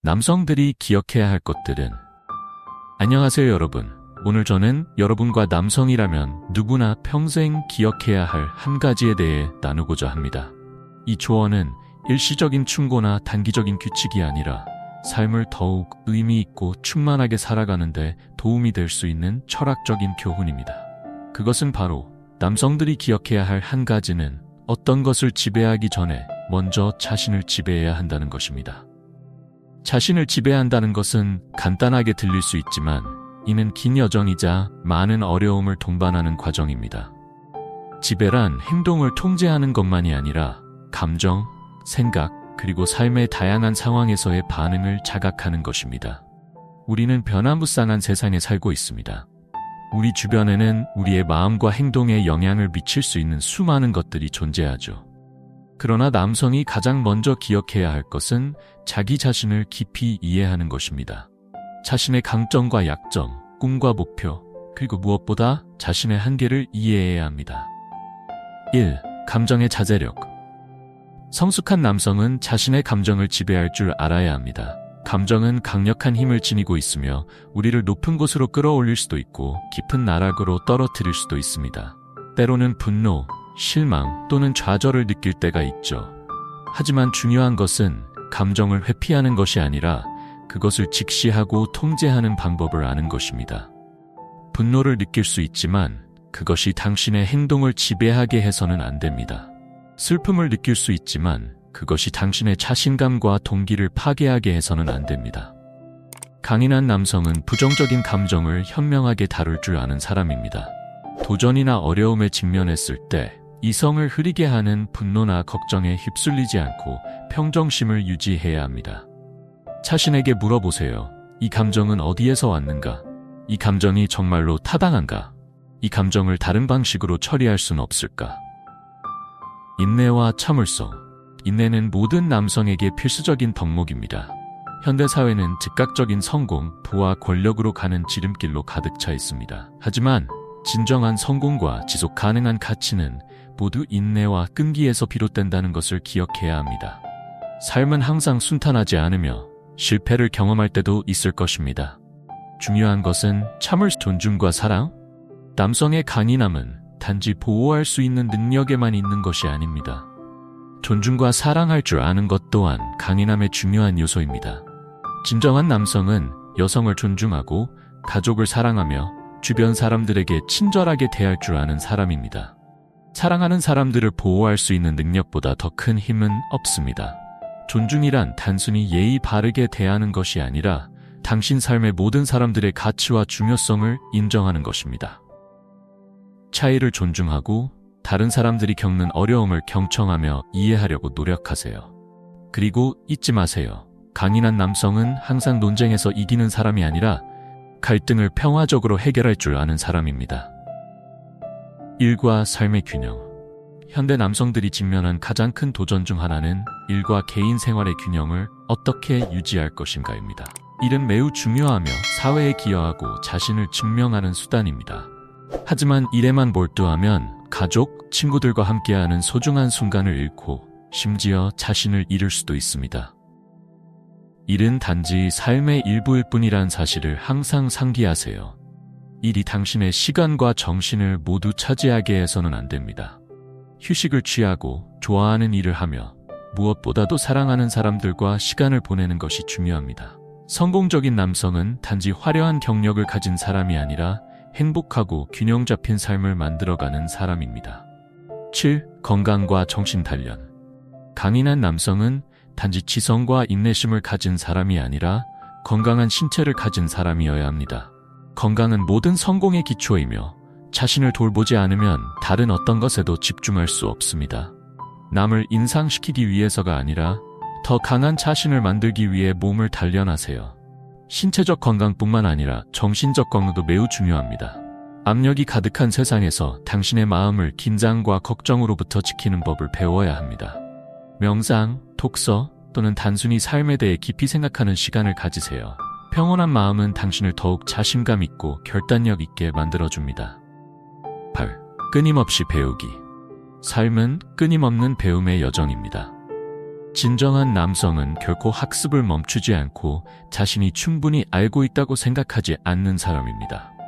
남성들이 기억해야 할 것들은. 안녕하세요 여러분. 오늘 저는 여러분과 남성이라면 누구나 평생 기억해야 할 한 가지에 대해 나누고자 합니다. 이 조언은 일시적인 충고나 단기적인 규칙이 아니라 삶을 더욱 의미 있고 충만하게 살아가는 데 도움이 될 수 있는 철학적인 교훈입니다. 그것은 바로 남성들이 기억해야 할 한 가지는 어떤 것을 지배하기 전에 먼저 자신을 지배해야 한다는 것입니다. 자신을 지배한다는 것은 간단하게 들릴 수 있지만 이는 긴 여정이자 많은 어려움을 동반하는 과정입니다. 지배란 행동을 통제하는 것만이 아니라 감정, 생각, 그리고 삶의 다양한 상황에서의 반응을 자각하는 것입니다. 우리는 변화무쌍한 세상에 살고 있습니다. 우리 주변에는 우리의 마음과 행동에 영향을 미칠 수 있는 수많은 것들이 존재하죠. 그러나 남성이 가장 먼저 기억해야 할 것은 자기 자신을 깊이 이해하는 것입니다. 자신의 강점과 약점, 꿈과 목표, 그리고 무엇보다 자신의 한계를 이해해야 합니다. 1. 감정의 자제력. 성숙한 남성은 자신의 감정을 지배할 줄 알아야 합니다. 감정은 강력한 힘을 지니고 있으며 우리를 높은 곳으로 끌어올릴 수도 있고 깊은 나락으로 떨어뜨릴 수도 있습니다. 때로는 분노, 실망 또는 좌절을 느낄 때가 있죠. 하지만 중요한 것은 감정을 회피하는 것이 아니라 그것을 직시하고 통제하는 방법을 아는 것입니다. 분노를 느낄 수 있지만 그것이 당신의 행동을 지배하게 해서는 안 됩니다. 슬픔을 느낄 수 있지만 그것이 당신의 자신감과 동기를 파괴하게 해서는 안 됩니다. 강인한 남성은 부정적인 감정을 현명하게 다룰 줄 아는 사람입니다. 도전이나 어려움에 직면했을 때 이성을 흐리게 하는 분노나 걱정에 휩쓸리지 않고 평정심을 유지해야 합니다. 자신에게 물어보세요. 이 감정은 어디에서 왔는가? 이 감정이 정말로 타당한가? 이 감정을 다른 방식으로 처리할 수는 없을까? 인내와 참을성. 인내는 모든 남성에게 필수적인 덕목입니다. 현대사회는 즉각적인 성공, 부와 권력으로 가는 지름길로 가득 차 있습니다. 하지만 진정한 성공과 지속 가능한 가치는 모두 인내와 끈기에서 비롯된다는 것을 기억해야 합니다. 삶은 항상 순탄하지 않으며 실패를 경험할 때도 있을 것입니다. 중요한 것은 참을 존중과 사랑? 남성의 강인함은 단지 보호할 수 있는 능력에만 있는 것이 아닙니다. 존중과 사랑할 줄 아는 것 또한 강인함의 중요한 요소입니다. 진정한 남성은 여성을 존중하고 가족을 사랑하며 주변 사람들에게 친절하게 대할 줄 아는 사람입니다. 사랑하는 사람들을 보호할 수 있는 능력보다 더 큰 힘은 없습니다. 존중이란 단순히 예의 바르게 대하는 것이 아니라 당신 삶의 모든 사람들의 가치와 중요성을 인정하는 것입니다. 차이를 존중하고 다른 사람들이 겪는 어려움을 경청하며 이해하려고 노력하세요. 그리고 잊지 마세요. 강인한 남성은 항상 논쟁에서 이기는 사람이 아니라 갈등을 평화적으로 해결할 줄 아는 사람입니다. 일과 삶의 균형. 현대 남성들이 직면한 가장 큰 도전 중 하나는 일과 개인 생활의 균형을 어떻게 유지할 것인가입니다. 일은 매우 중요하며 사회에 기여하고 자신을 증명하는 수단입니다. 하지만 일에만 몰두하면 가족, 친구들과 함께하는 소중한 순간을 잃고 심지어 자신을 잃을 수도 있습니다. 일은 단지 삶의 일부일 뿐이란 사실을 항상 상기하세요. 일이 당신의 시간과 정신을 모두 차지하게 해서는 안 됩니다. 휴식을 취하고 좋아하는 일을 하며 무엇보다도 사랑하는 사람들과 시간을 보내는 것이 중요합니다. 성공적인 남성은 단지 화려한 경력을 가진 사람이 아니라 행복하고 균형 잡힌 삶을 만들어가는 사람입니다. 7. 건강과 정신 단련. 강인한 남성은 단지 지성과 인내심을 가진 사람이 아니라 건강한 신체를 가진 사람이어야 합니다. 건강은 모든 성공의 기초이며 자신을 돌보지 않으면 다른 어떤 것에도 집중할 수 없습니다. 남을 인상시키기 위해서가 아니라 더 강한 자신을 만들기 위해 몸을 단련하세요. 신체적 건강뿐만 아니라 정신적 건강도 매우 중요합니다. 압력이 가득한 세상에서 당신의 마음을 긴장과 걱정으로부터 지키는 법을 배워야 합니다. 명상, 독서 또는 단순히 삶에 대해 깊이 생각하는 시간을 가지세요. 평온한 마음은 당신을 더욱 자신감 있고 결단력 있게 만들어줍니다. 8. 끊임없이 배우기. 삶은 끊임없는 배움의 여정입니다. 진정한 남성은 결코 학습을 멈추지 않고 자신이 충분히 알고 있다고 생각하지 않는 사람입니다.